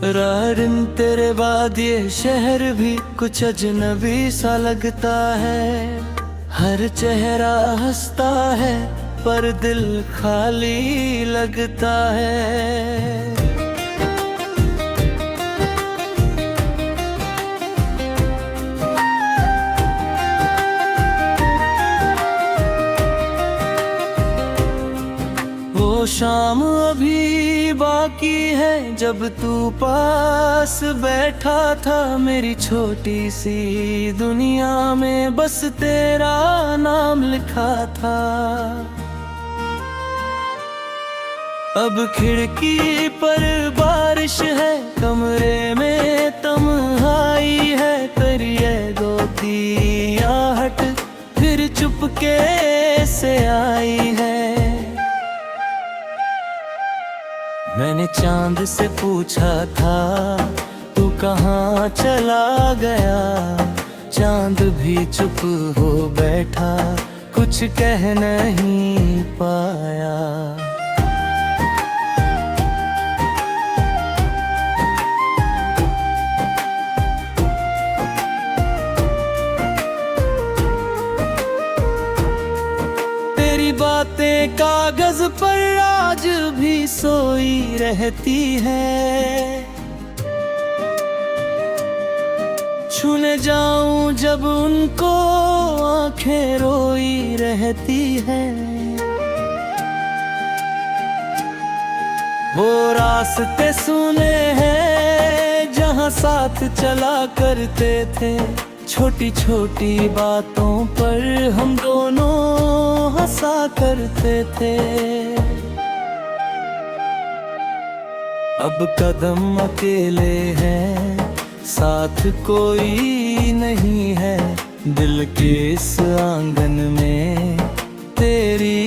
रारिन तेरे बाद ये शहर भी कुछ अजनबी सा लगता है। हर चेहरा हंसता है पर दिल खाली लगता है। वो शाम अभी बाकी है जब तू पास बैठा था। मेरी छोटी सी दुनिया में बस तेरा नाम लिखा था। अब खिड़की पर बारिश है, कमरे में तन्हाई है। तेरी दोती आहट फिर चुपके से आई है। मैंने चांद से पूछा था तू कहाँ चला गया। चांद भी चुप हो बैठा, कुछ कह नहीं पाया। तेरी बातें कागज पर आज भी सोई रहती है। छूने जाऊं जब उनको आंखें रोई रहती है। वो रास्ते सुने हैं जहां साथ चला करते थे। छोटी छोटी बातों पर हम दोनों हंसा करते थे। अब कदम अकेले हैं, साथ कोई नहीं है। दिल के इस आंगन में तेरी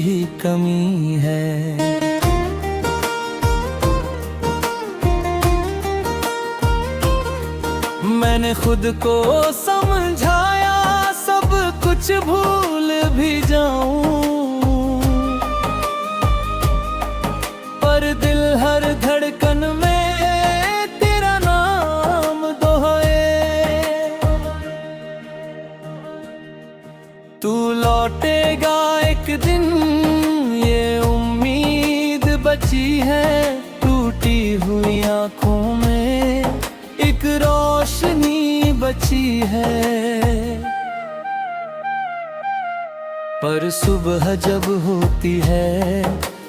ही कमी है। मैंने खुद को समझाया सब कुछ भूल भी जाऊं, पर दिल हर धड़कन में तेरा नाम दोहे। तू लौटेगा एक दिन ये उम्मीद बची है। टूटी हुई आंखों में एक रोशनी बची है। पर सुबह जब होती है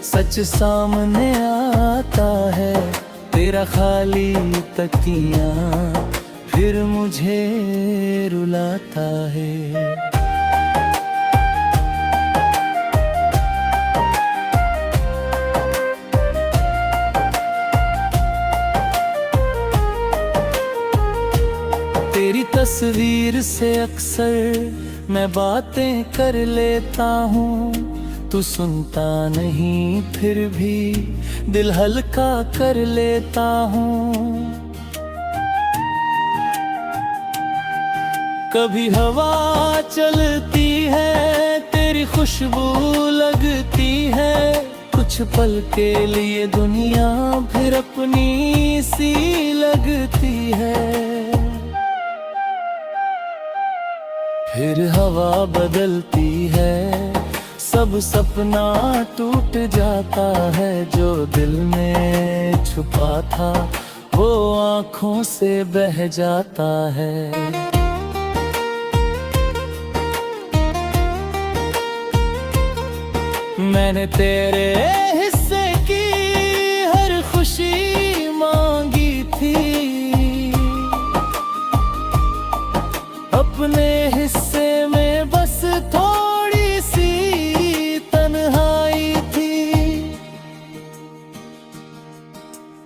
सच सामने आता है। तेरा खाली तकिया फिर मुझे रुलाता है। तेरी तस्वीर से अक्सर मैं बातें कर लेता हूँ। तू सुनता नहीं फिर भी दिल हल्का कर लेता हूँ। कभी हवा चलती है तेरी खुशबू लगती है। कुछ पल के लिए दुनिया फिर अपनी सी लगती है। फिर हवा बदलती है, सब सपना टूट जाता है। जो दिल में छुपा था वो आँखों से बह जाता है। मैंने तेरे हिस्से की हर खुशी मांगी थी। अपने हिस्से में बस थोड़ी सी तन्हाई थी।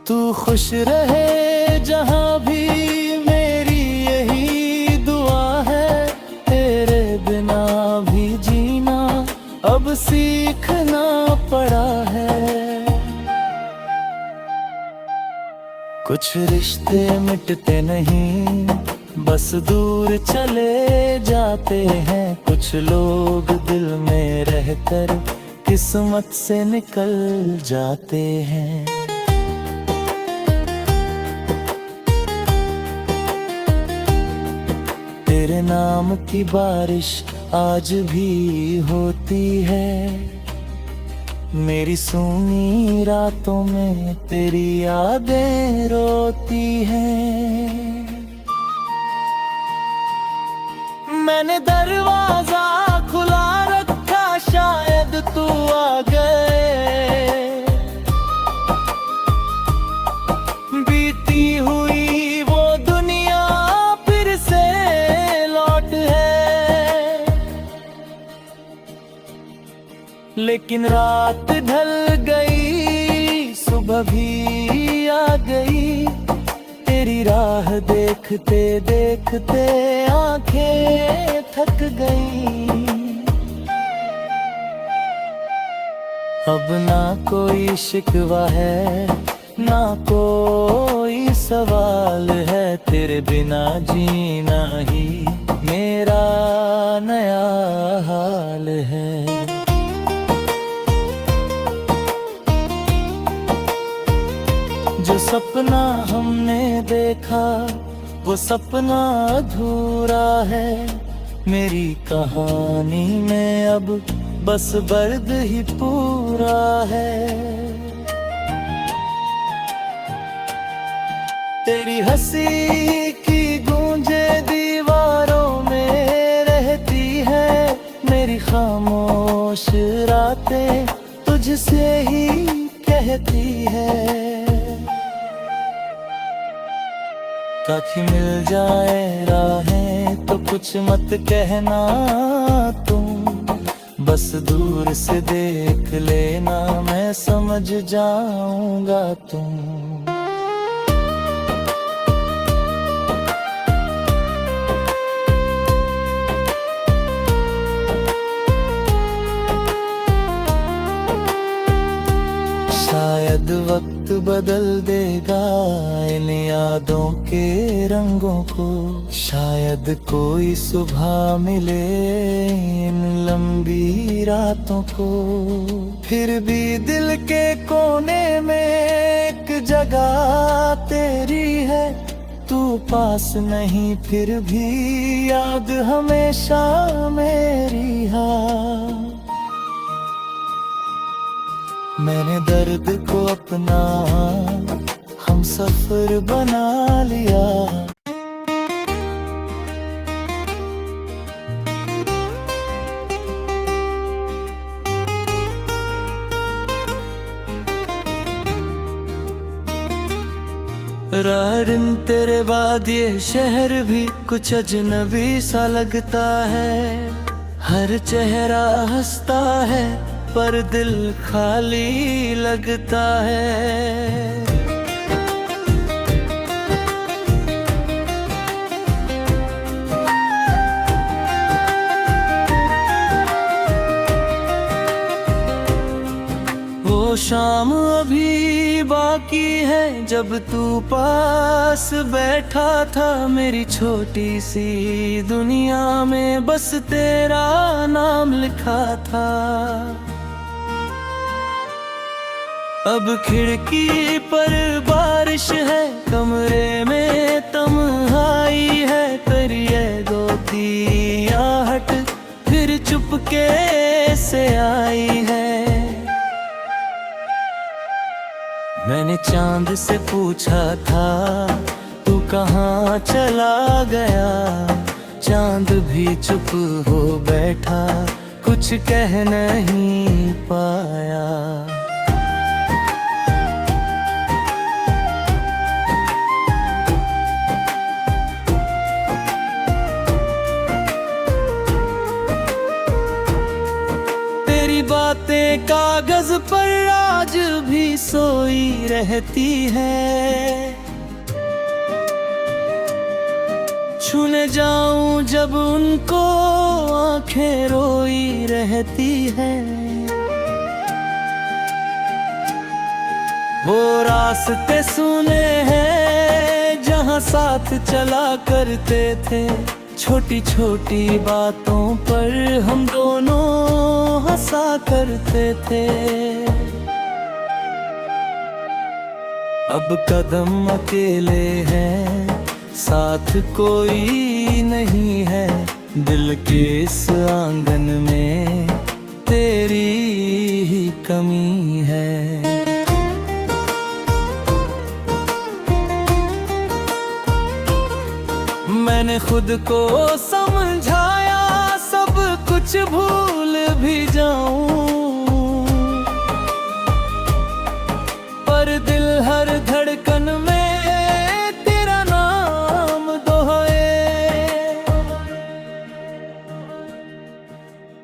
तू खुश रहे जहां भी मेरी यही दुआ है। तेरे बिना भी जीना अब सीखना पड़ा है। कुछ रिश्ते मिटते नहीं, बस दूर चले जाते हैं। कुछ लोग दिल में रहकर किस्मत से निकल जाते हैं। तेरे नाम की बारिश आज भी होती है। मेरी सूनी रातों में तेरी यादें रोती हैं। मैंने दरवाजा खुला रखा, शायद तू आ गए। बीती हुई वो दुनिया फिर से लौट है, लेकिन रात ढल गई, सुबह भी आ गई। तेरी राह देखते देखते आंखें थक गई। अब ना कोई शिकवा है, ना कोई सवाल है। तेरे बिना जीना ही मेरा नया हाल है। जो सपना हमने देखा वो सपना अधूरा है। मेरी कहानी में अब बस दर्द ही पूरा है। तेरी हंसी की गूंजे दीवारों में रहती है। मेरी खामोश रातें तुझसे ही कहती है। काफी मिल जाए राहें तो कुछ मत कहना तुम। बस दूर से देख लेना, मैं समझ जाऊंगा तुम। शायद वक्त बदल देगा इन यादों के रंगों को। शायद कोई सुबह मिले इन लंबी रातों को। फिर भी दिल के कोने में एक जगह तेरी है। तू पास नहीं फिर भी याद हमेशा मेरी है। मैंने दर्द को अपना हम सफर बना लिया। रारिन तेरे बाद ये शहर भी कुछ अजनबी सा लगता है। हर चेहरा हंसता है पर दिल खाली लगता है। वो शाम अभी बाकी है जब तू पास बैठा था। मेरी छोटी सी दुनिया में बस तेरा नाम लिखा था। अब खिड़की पर बारिश है, कमरे में तन्हाई है। करिए दो की आहट फिर चुपके से आई है। मैंने चांद से पूछा था तू कहाँ चला गया। चांद भी चुप हो बैठा, कुछ कह नहीं पाया। बातें कागज पर आज भी सोई रहती है। छूने जाऊं जब उनको आंखें रोई रहती है। वो रास्ते सुने हैं जहां साथ चला करते थे। छोटी छोटी बातों पर हम दोनों हंसा करते थे। अब कदम अकेले हैं, साथ कोई नहीं है, दिल के इस आंगन में तेरी ही कमी है। मैंने खुद को समझाया सब कुछ भूल भी जाऊं, पर दिल हर धड़कन में तेरा नाम दोहे।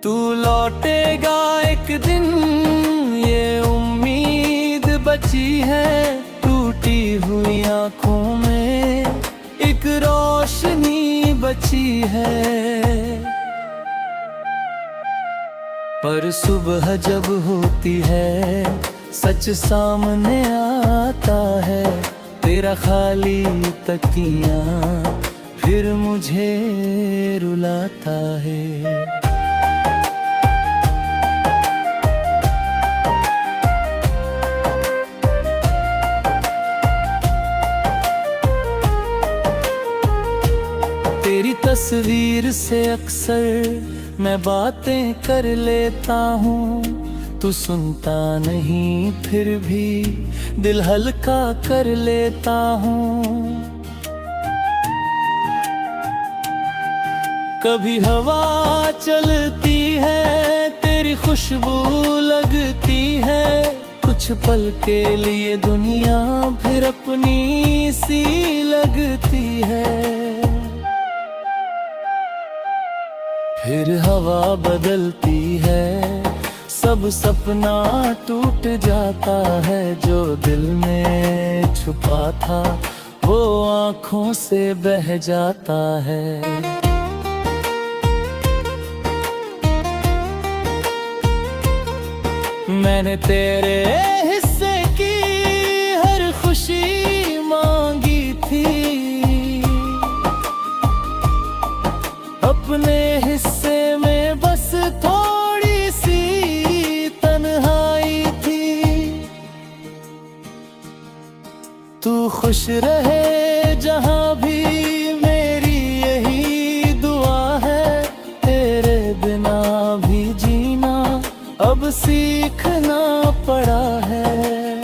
तू लौटेगा एक दिन ये उम्मीद बची है, टूटी हुई आंखों में एक रोशनी बची है। पर सुबह जब होती है सच सामने आता है, तेरा खाली तकिया फिर मुझे रुलाता है। तेरी तस्वीर से अक्सर मैं बातें कर लेता हूँ, तू सुनता नहीं फिर भी दिल हल्का कर लेता हूँ। कभी हवा चलती है तेरी खुशबू लगती है, कुछ पल के लिए दुनिया फिर अपनी सी लगती है। फिर हवा बदलती है, सब सपना टूट जाता है, जो दिल में छुपा था वो आँखों से बह जाता है। मैंने तेरे हिस्से की हर खुशी मांगी थी, अपने हिस्से में बस थोड़ी सी तन्हाई थी। तू खुश रहे जहां भी मेरी यही दुआ है, तेरे बिना भी जीना अब सीखना पड़ा है।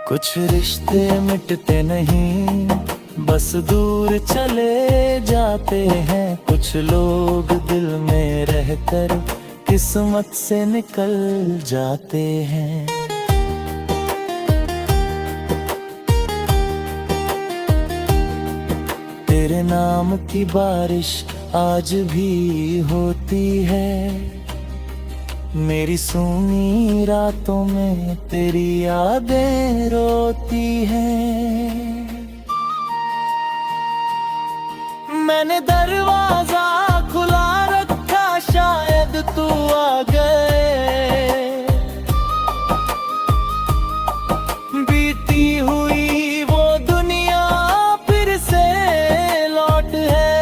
कुछ रिश्ते मिटते नहीं बस दूर चले जाते हैं, कुछ लोग दिल में रहकर किस्मत से निकल जाते हैं। तेरे नाम की बारिश आज भी होती है, मेरी सूनी रातों में तेरी यादें रोती हैं। मैंने दरवाजा खुला रखा शायद तू आ गए, बीती हुई वो दुनिया फिर से लौट है।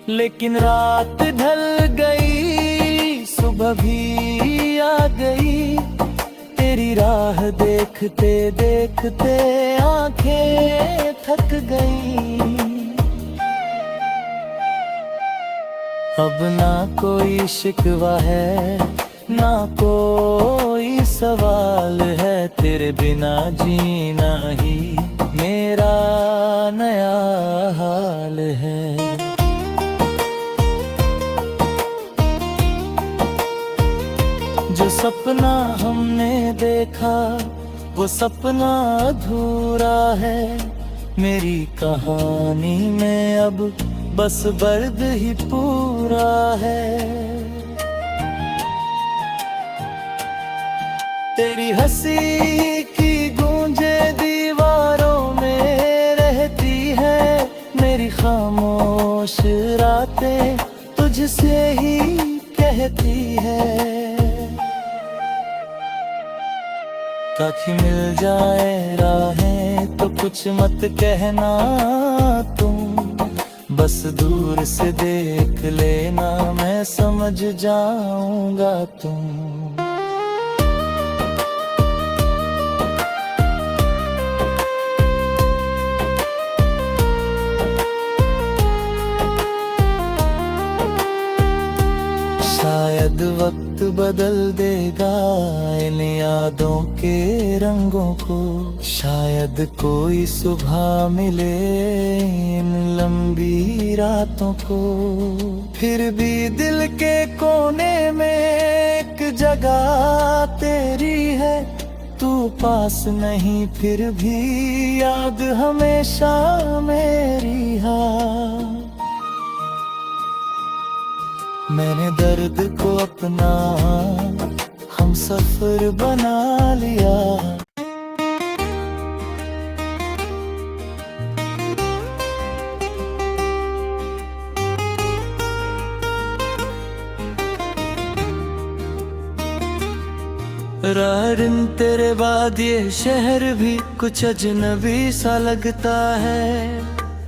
लेकिन रात ढल गई सुबह भी आ गई, तेरी राह देखते देखते आंखें थक गई। अब ना कोई शिकवा है ना कोई सवाल है, तेरे बिना जीना ही मेरा नया हाल है। जो सपना हमने देखा वो सपना अधूरा है, मेरी कहानी में अब बस दर्द ही पूरा है। तेरी हंसी की गूंजे दीवारों में रहती है, मेरी खामोश रातें तुझसे ही कहती है। ताकि मिल जाए राहें तो कुछ मत कहना तुम, बस दूर से देख लेना मैं समझ जाऊंगा तुम। वक्त बदल देगा इन यादों के रंगों को। शायद कोई सुबह मिले इन लंबी रातों को। फिर भी दिल के कोने में एक जगह तेरी है। तू पास नहीं फिर भी याद हमेशा मेरी है। मैंने दर्द को अपना हम सफर बना लिया। रारिन तेरे बाद ये शहर भी कुछ अजनबी सा लगता है।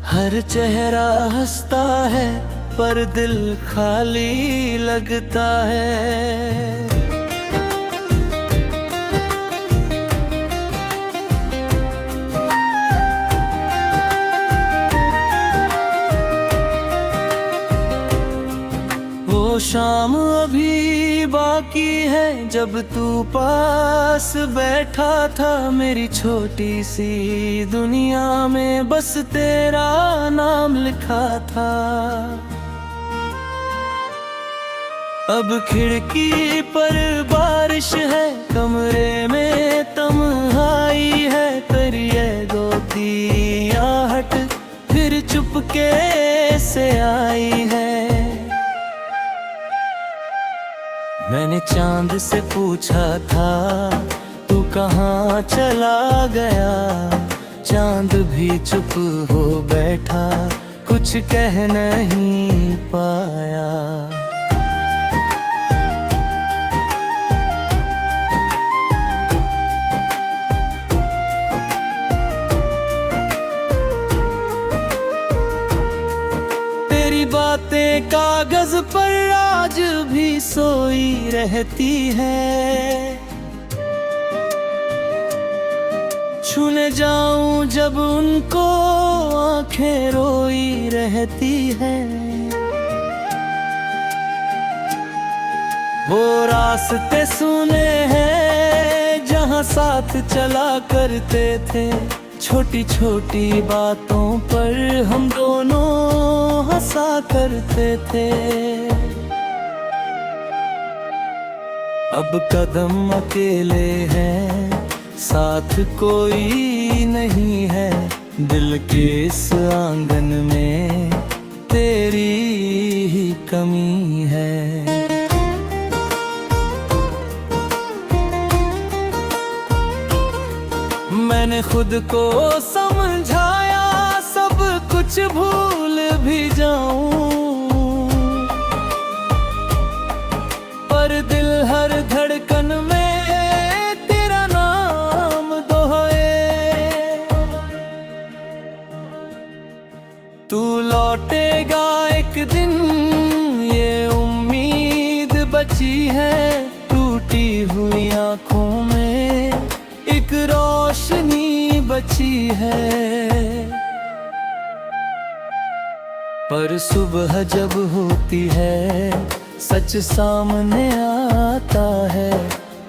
हर चेहरा हंसता है पर दिल खाली लगता है। वो शाम अभी बाकी है जब तू पास बैठा था। मेरी छोटी सी दुनिया में बस तेरा नाम लिखा था। अब खिड़की पर बारिश है, कमरे में तन्हाई है। तेरी गोदी आहट फिर चुपके से आई है। मैंने चांद से पूछा था तू कहाँ चला गया। चांद भी चुप हो बैठा, कुछ कह नहीं पाया। तेरी बातें कागज पर आज भी सोई रहती है। छूने जाऊं जब उनको आंखें रोई रहती है। वो रास्ते सुने हैं जहां साथ चला करते थे। छोटी छोटी बातों पर हम दोनों हंसा करते थे। अब कदम अकेले हैं, साथ कोई नहीं है। दिल के इस आंगन में तेरी ही कमी है। मैंने खुद को समझाया सब कुछ भूल भी जाऊं, पर दिल हर धड़कन में तेरा नाम दोहे। तू लौटेगा एक दिन ये उम्मीद बची है। टूटी हुई आंखों में एक रोशनी बची है। पर सुबह जब होती है सच सामने आता है।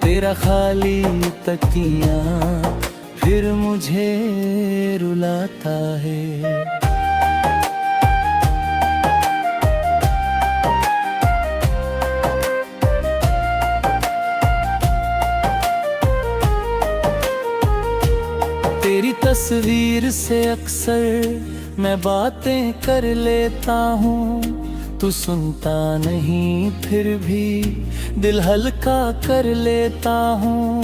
तेरा खाली तकिया फिर मुझे रुलाता है। तेरी तस्वीर से अक्सर मैं बातें कर लेता हूँ। तू सुनता नहीं फिर भी दिल हल्का कर लेता हूँ।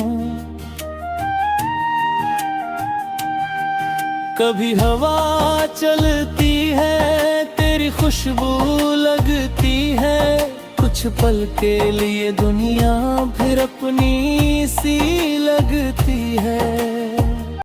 कभी हवा चलती है तेरी खुशबू लगती है। कुछ पल के लिए दुनिया फिर अपनी सी लगती है।